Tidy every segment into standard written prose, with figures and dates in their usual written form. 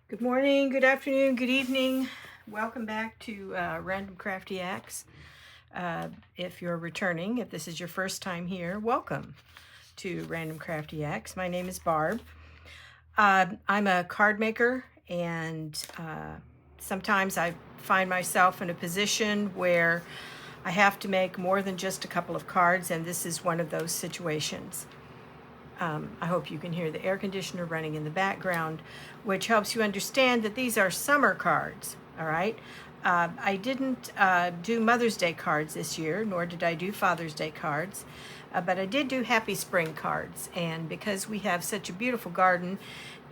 Good morning, good afternoon, good evening. Welcome back to Random Crafty Acts. If you're returning, if this is your first time here, welcome to Random Crafty Acts. My name is Barb. I'm a card maker, and sometimes I find myself in a position where I have to make more than just a couple of cards, and this is one of those situations. I hope you can hear the air conditioner running in the background, which helps you understand that these are summer cards, all right? I didn't do Mother's Day cards this year, nor did I do Father's Day cards, but I did do Happy Spring cards. And because we have such a beautiful garden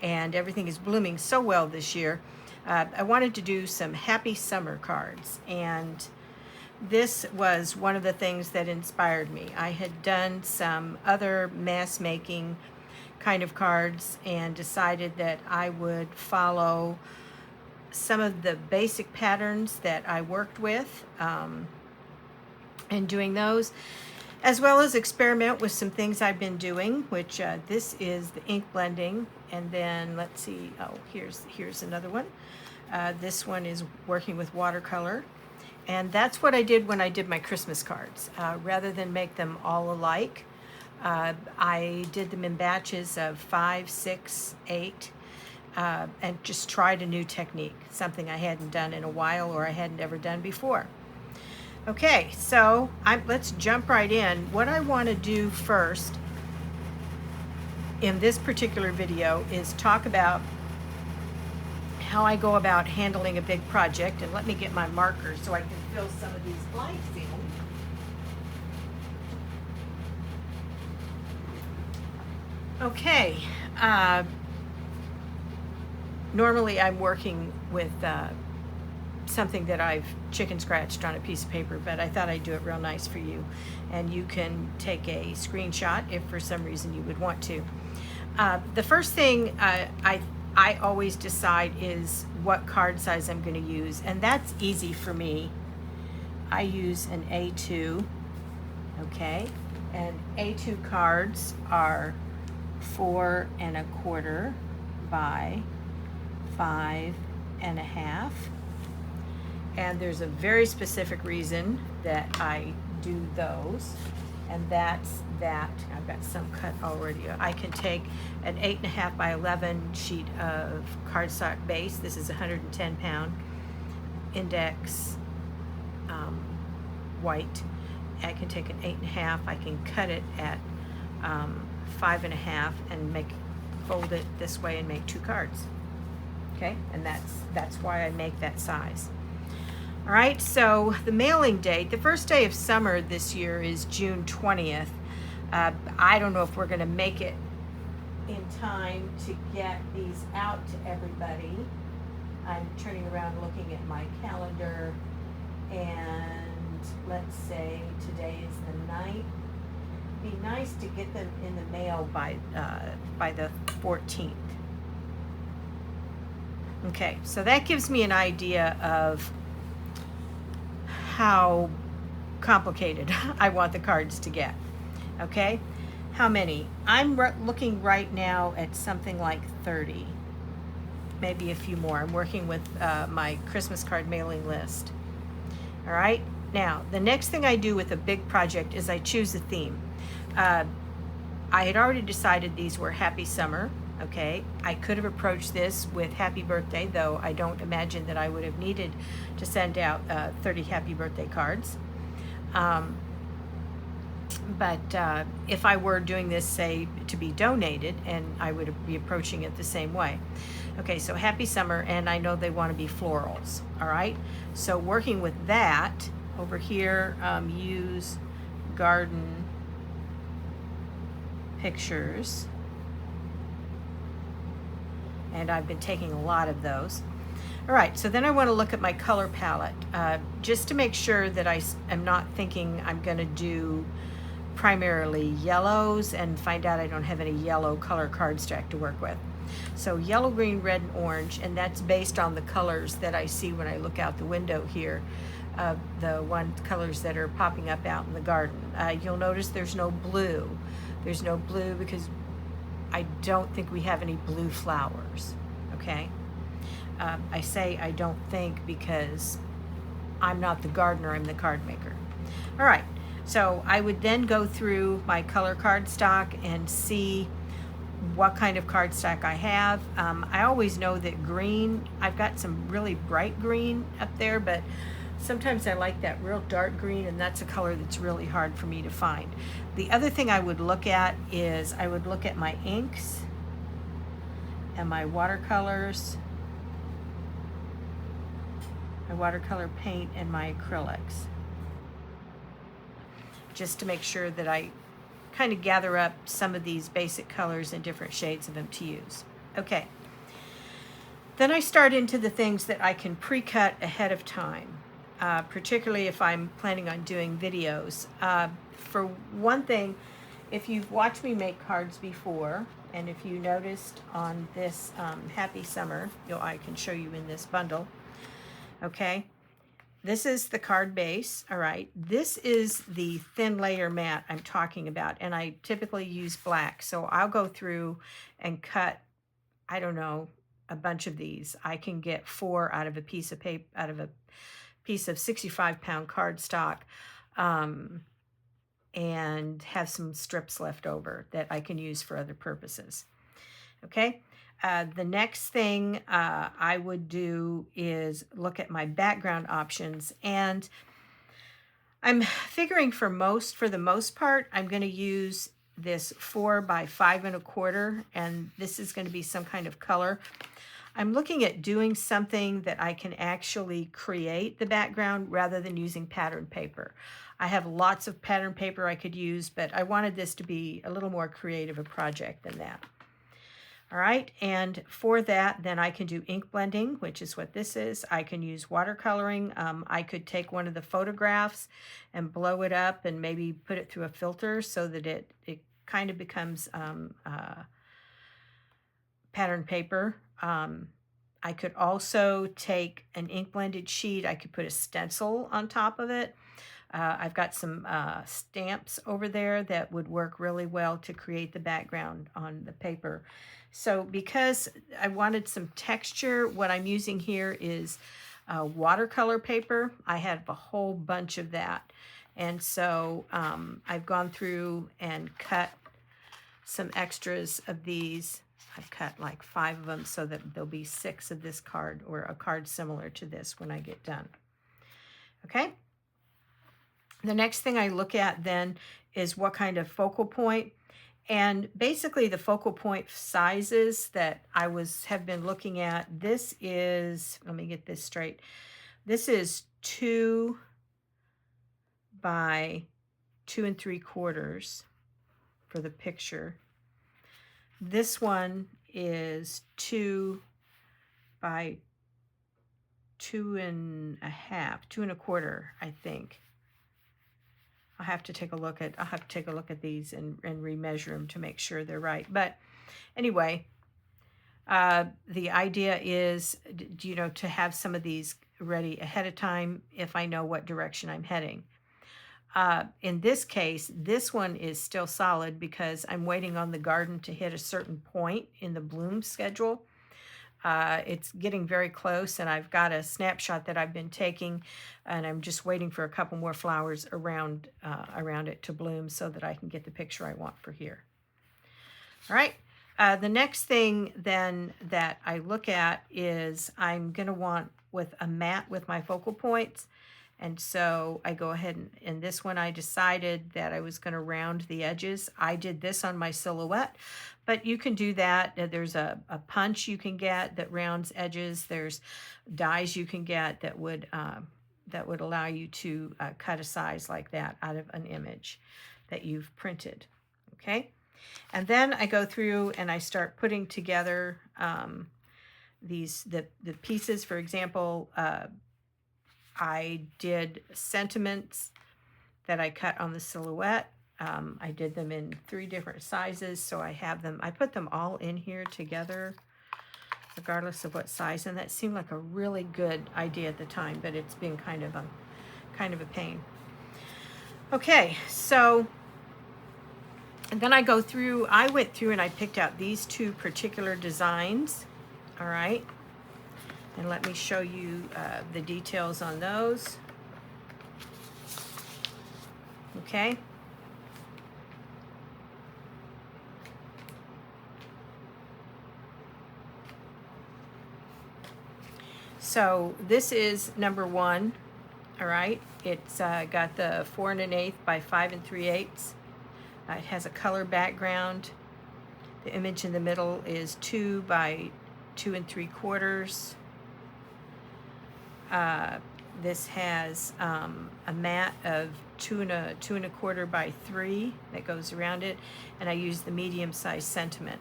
and everything is blooming so well this year, I wanted to do some Happy Summer cards. And this was one of the things that inspired me. I had done some other mass making kind of cards and decided that I would follow some of the basic patterns that I worked with and doing those, as well as experiment with some things I've been doing, which this is the ink blending. And then let's see, here's another one. This one is working with watercolor. And that's what I did when I did my Christmas cards. Rather than make them all alike, I did them in batches of 5, 6, 8, and just tried a new technique, something I hadn't done in a while or I hadn't ever done before. Okay, so let's jump right in. What I want to do first in this particular video is talk about how I go about handling a big project. And let me get my markers so I can fill some of these blanks in. Okay, normally I'm working with something that I've chicken scratched on a piece of paper, but I thought I'd do it real nice for you. And you can take a screenshot if for some reason you would want to. The first thing I always decide is what card size I'm going to use, and that's easy for me. I use an A2, okay, and A2 cards are 4 1/4 by 5 1/2, and there's a very specific reason that I do those, and that's that I've got some cut already. I can take an 8 1/2 by 11 sheet of cardstock base. This is 110 pound index white. I can take an 8 1/2. I can cut it at 5 1/2 and fold it this way and make 2 cards. Okay, and that's why I make that size. All right, so the mailing date, the first day of summer this year is June 20th. I don't know if we're going to make it in time to get these out to everybody. I'm turning around looking at my calendar, and let's say today is the 9th. It'd be nice to get them in the mail by the 14th. Okay, so that gives me an idea of how complicated I want the cards to get. Okay, how many? I'm looking right now at something like 30, maybe a few more. I'm working with my Christmas card mailing list. All right, now the next thing I do with a big project is I choose a theme. I had already decided these were Happy Summer. Okay, I could have approached this with Happy Birthday, though I don't imagine that I would have needed to send out 30 Happy Birthday cards. But if I were doing this, say, to be donated, and I would be approaching it the same way. Okay, so Happy Summer, and I know they want to be florals, all right? So working with that, over here, use garden pictures. And I've been taking a lot of those. All right, so then I want to look at my color palette just to make sure that I am not thinking I'm going to do primarily yellows and find out I don't have any yellow color card stack to work with. So yellow, green, red, and orange, and that's based on the colors that I see when I look out the window here, the colors that are popping up out in the garden. You'll notice there's no blue. There's no blue because I don't think we have any blue flowers, okay? I say I don't think because I'm not the gardener, I'm the card maker. All right, so I would then go through my color cardstock and see what kind of cardstock I have. I always know that green, I've got some really bright green up there, but sometimes I like that real dark green, and that's a color that's really hard for me to find. The other thing I would look at is I would look at my inks and my watercolors, my watercolor paint, and my acrylics, just to make sure that I kind of gather up some of these basic colors and different shades of them to use. Okay. Then I start into the things that I can pre-cut ahead of time, particularly if I'm planning on doing videos. For one thing, if you've watched me make cards before, and if you noticed on this Happy Summer, I can show you in this bundle, okay? This is the card base, all right? This is the thin layer mat I'm talking about, and I typically use black. So I'll go through and cut, I don't know, a bunch of these. I can get 4 out of a piece of paper, out of a piece of 65-pound cardstock, and have some strips left over that I can use for other purposes, okay? The next thing I would do is look at my background options, and I'm figuring for the most part, I'm going to use this 4 by 5 1/4, and this is going to be some kind of color. I'm looking at doing something that I can actually create the background rather than using pattern paper. I have lots of pattern paper I could use, but I wanted this to be a little more creative a project than that. All right, and for that, then I can do ink blending, which is what this is. I can use watercoloring. I could take one of the photographs and blow it up and maybe put it through a filter so that it kind of becomes pattern paper. I could also take an ink blended sheet. I could put a stencil on top of it. I've got some stamps over there that would work really well to create the background on the paper. So because I wanted some texture, what I'm using here is watercolor paper. I have a whole bunch of that. And so I've gone through and cut some extras of these. I've cut like 5 of them so that there'll be 6 of this card, or a card similar to this, when I get done. Okay? The next thing I look at then is what kind of focal point. And basically the focal point sizes that I have been looking at, this is, let me get this straight. This is 2 by 2 3/4 for the picture. This one is 2 by 2 1/2, 2 1/4, I think. I'll have to take a look at these and remeasure them to make sure they're right. But anyway, the idea is, to have some of these ready ahead of time if I know what direction I'm heading. In this case, this one is still solid because I'm waiting on the garden to hit a certain point in the bloom schedule. It's getting very close, and I've got a snapshot that I've been taking, and I'm just waiting for a couple more flowers around it to bloom so that I can get the picture I want for here. All right. The next thing then that I look at is I'm going to want with a mat with my focal points. And so I go ahead and in this one, I decided that I was going to round the edges. I did this on my silhouette, but you can do that. There's a punch you can get that rounds edges. There's dies you can get that would allow you to cut a size like that out of an image that you've printed. Okay. And then I go through and I start putting together the pieces. For example, I did sentiments that I cut on the silhouette. I did them in 3 different sizes, so I put them all in here together, regardless of what size, and that seemed like a really good idea at the time, but it's been kind of a pain. Okay, so and then I went through and I picked out these 2 particular designs. All right. And let me show you the details on those. Okay. So this is number 1. All right. It's got the 4 1/8 by 5 3/8. It has a color background. The image in the middle is 2 by 2 3/4. This has a mat of 2 1/4 by 3 that goes around it, and I use the medium-sized sentiment.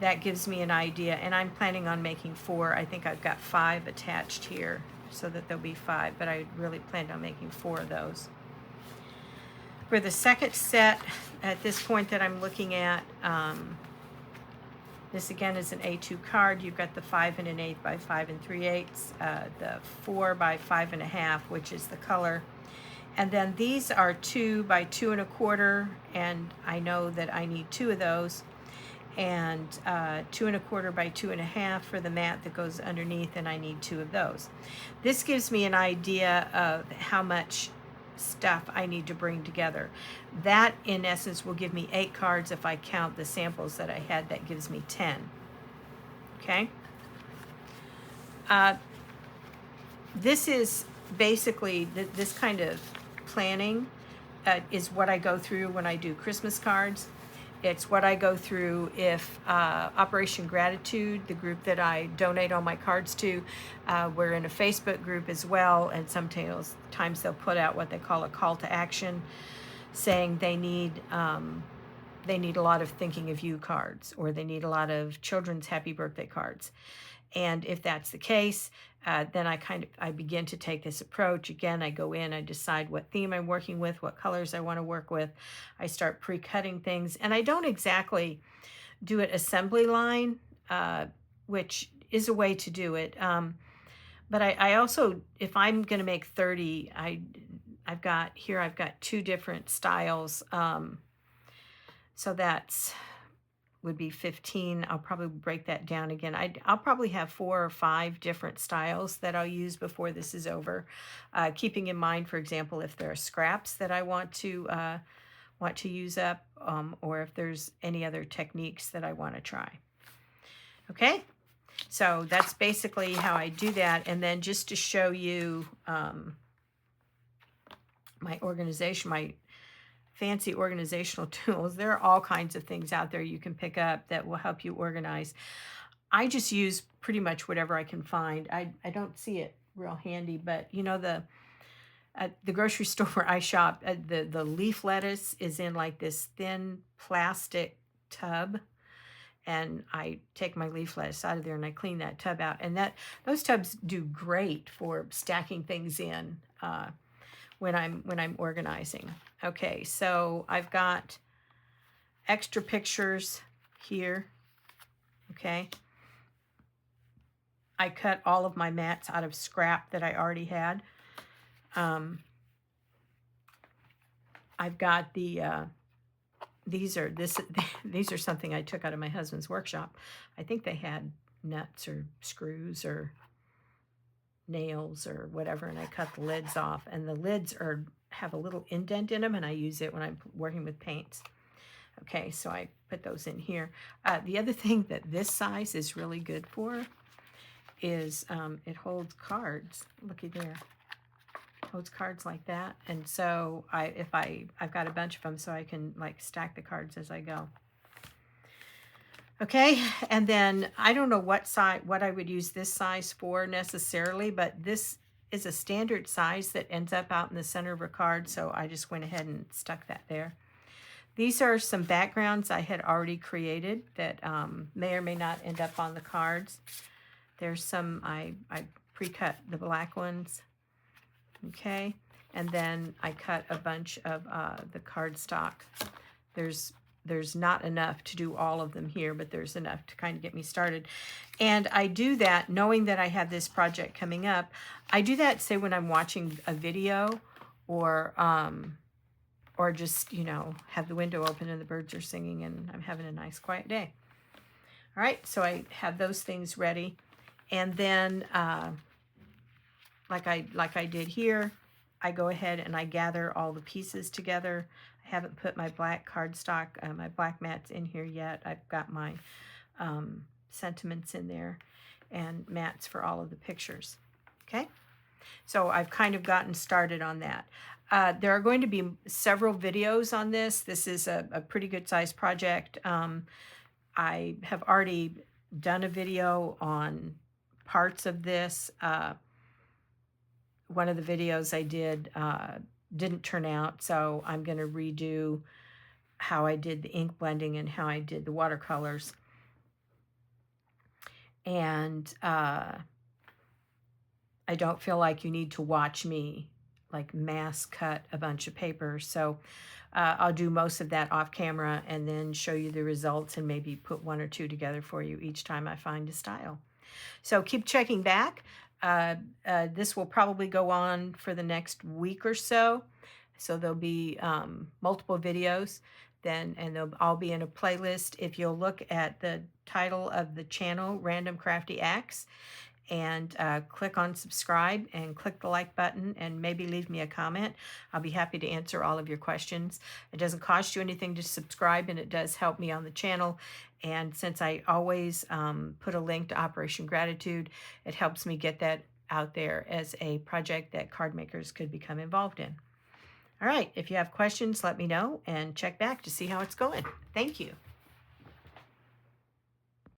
That gives me an idea, and I'm planning on making 4. I think I've got 5 attached here, so that there'll be 5, but I really planned on making 4 of those. For the second set, at this point that I'm looking at, this again is an A2 card. You've got the 5 1/8 by 5 3/8, the 4 by 5 1/2, which is the color. And then these are 2 by 2 1/4, and I know that I need 2 of those. And 2 1/4 by 2 1/2 for the mat that goes underneath, and I need 2 of those. This gives me an idea of how much stuff I need to bring together. That, in essence, will give me 8 cards. If I count the samples that I had, that gives me 10. Okay? This is basically, this kind of planning is what I go through when I do Christmas cards. It's what I go through if Operation Gratitude, the group that I donate all my cards to, we're in a Facebook group as well, and sometimes they'll put out what they call a call to action, saying they need a lot of thinking of you cards, or they need a lot of children's happy birthday cards. And if that's the case, then I begin to take this approach. Again, I go in, I decide what theme I'm working with, what colors I want to work with. I start pre-cutting things, and I don't exactly do it assembly line, which is a way to do it. But I also, if I'm going to make 30, I've got 2 different styles. So that's would be 15. I'll probably break that down again. I'll probably have 4 or 5 different styles that I'll use before this is over. Keeping in mind, for example, if there are scraps that I want to use up, or if there's any other techniques that I want to try. Okay, so that's basically how I do that. And then just to show you my organization, my fancy organizational tools. There are all kinds of things out there you can pick up that will help you organize. I just use pretty much whatever I can find. I don't see it real handy, but you know, at the grocery store where I shop, the leaf lettuce is in like this thin plastic tub, and I take my leaf lettuce out of there and I clean that tub out, and those tubs do great for stacking things in when I'm organizing. Okay, so I've got extra pictures here. Okay, I cut all of my mats out of scrap that I already had. I've got these are something I took out of my husband's workshop. I think they had nuts or screws or nails or whatever, and I cut the lids off, and the lids have a little indent in them, and I use it when I'm working with paints. Okay, so I put those in here. The other thing that this size is really good for is it holds cards. Looky there. It holds cards like that, and so I've got a bunch of them, so I can like stack the cards as I go. Okay, and then I don't know what I would use this size for necessarily, but this is a standard size that ends up out in the center of a card, so I just went ahead and stuck that there. These are some backgrounds I had already created that may or may not end up on the cards. There's some, I pre-cut the black ones, okay, and then I cut a bunch of the cardstock. There's not enough to do all of them here, but there's enough to kind of get me started. And I do that knowing that I have this project coming up. I do that, say, when I'm watching a video or just, you know, have the window open and the birds are singing and I'm having a nice quiet day. All right, so I have those things ready. And then, like I did here, I go ahead and I gather all the pieces together. I haven't put my black cardstock, my black mats in here yet. I've got my sentiments in there and mats for all of the pictures. Okay, so I've kind of gotten started on that. There are going to be several videos on this. This is a pretty good sized project. I have already done a video on parts of this. One of the videos I did didn't turn out, so I'm going to redo how I did the ink blending and how I did the watercolors. And I don't feel like you need to watch me like mass cut a bunch of paper. So I'll do most of that off camera and then show you the results and maybe put one or two together for you each time I find a style. So keep checking back. This will probably go on for the next week or so. So there'll be multiple videos then, and they'll all be in a playlist. If you'll look at the title of the channel, Random Crafty Axe, and click on subscribe and click the like button and maybe leave me a comment. I'll be happy to answer all of your questions. It doesn't cost you anything to subscribe, and it does help me on the channel. And since I always put a link to Operation Gratitude, it helps me get that out there as a project that card makers could become involved in. All right, if you have questions, let me know and check back to see how it's going. Thank you.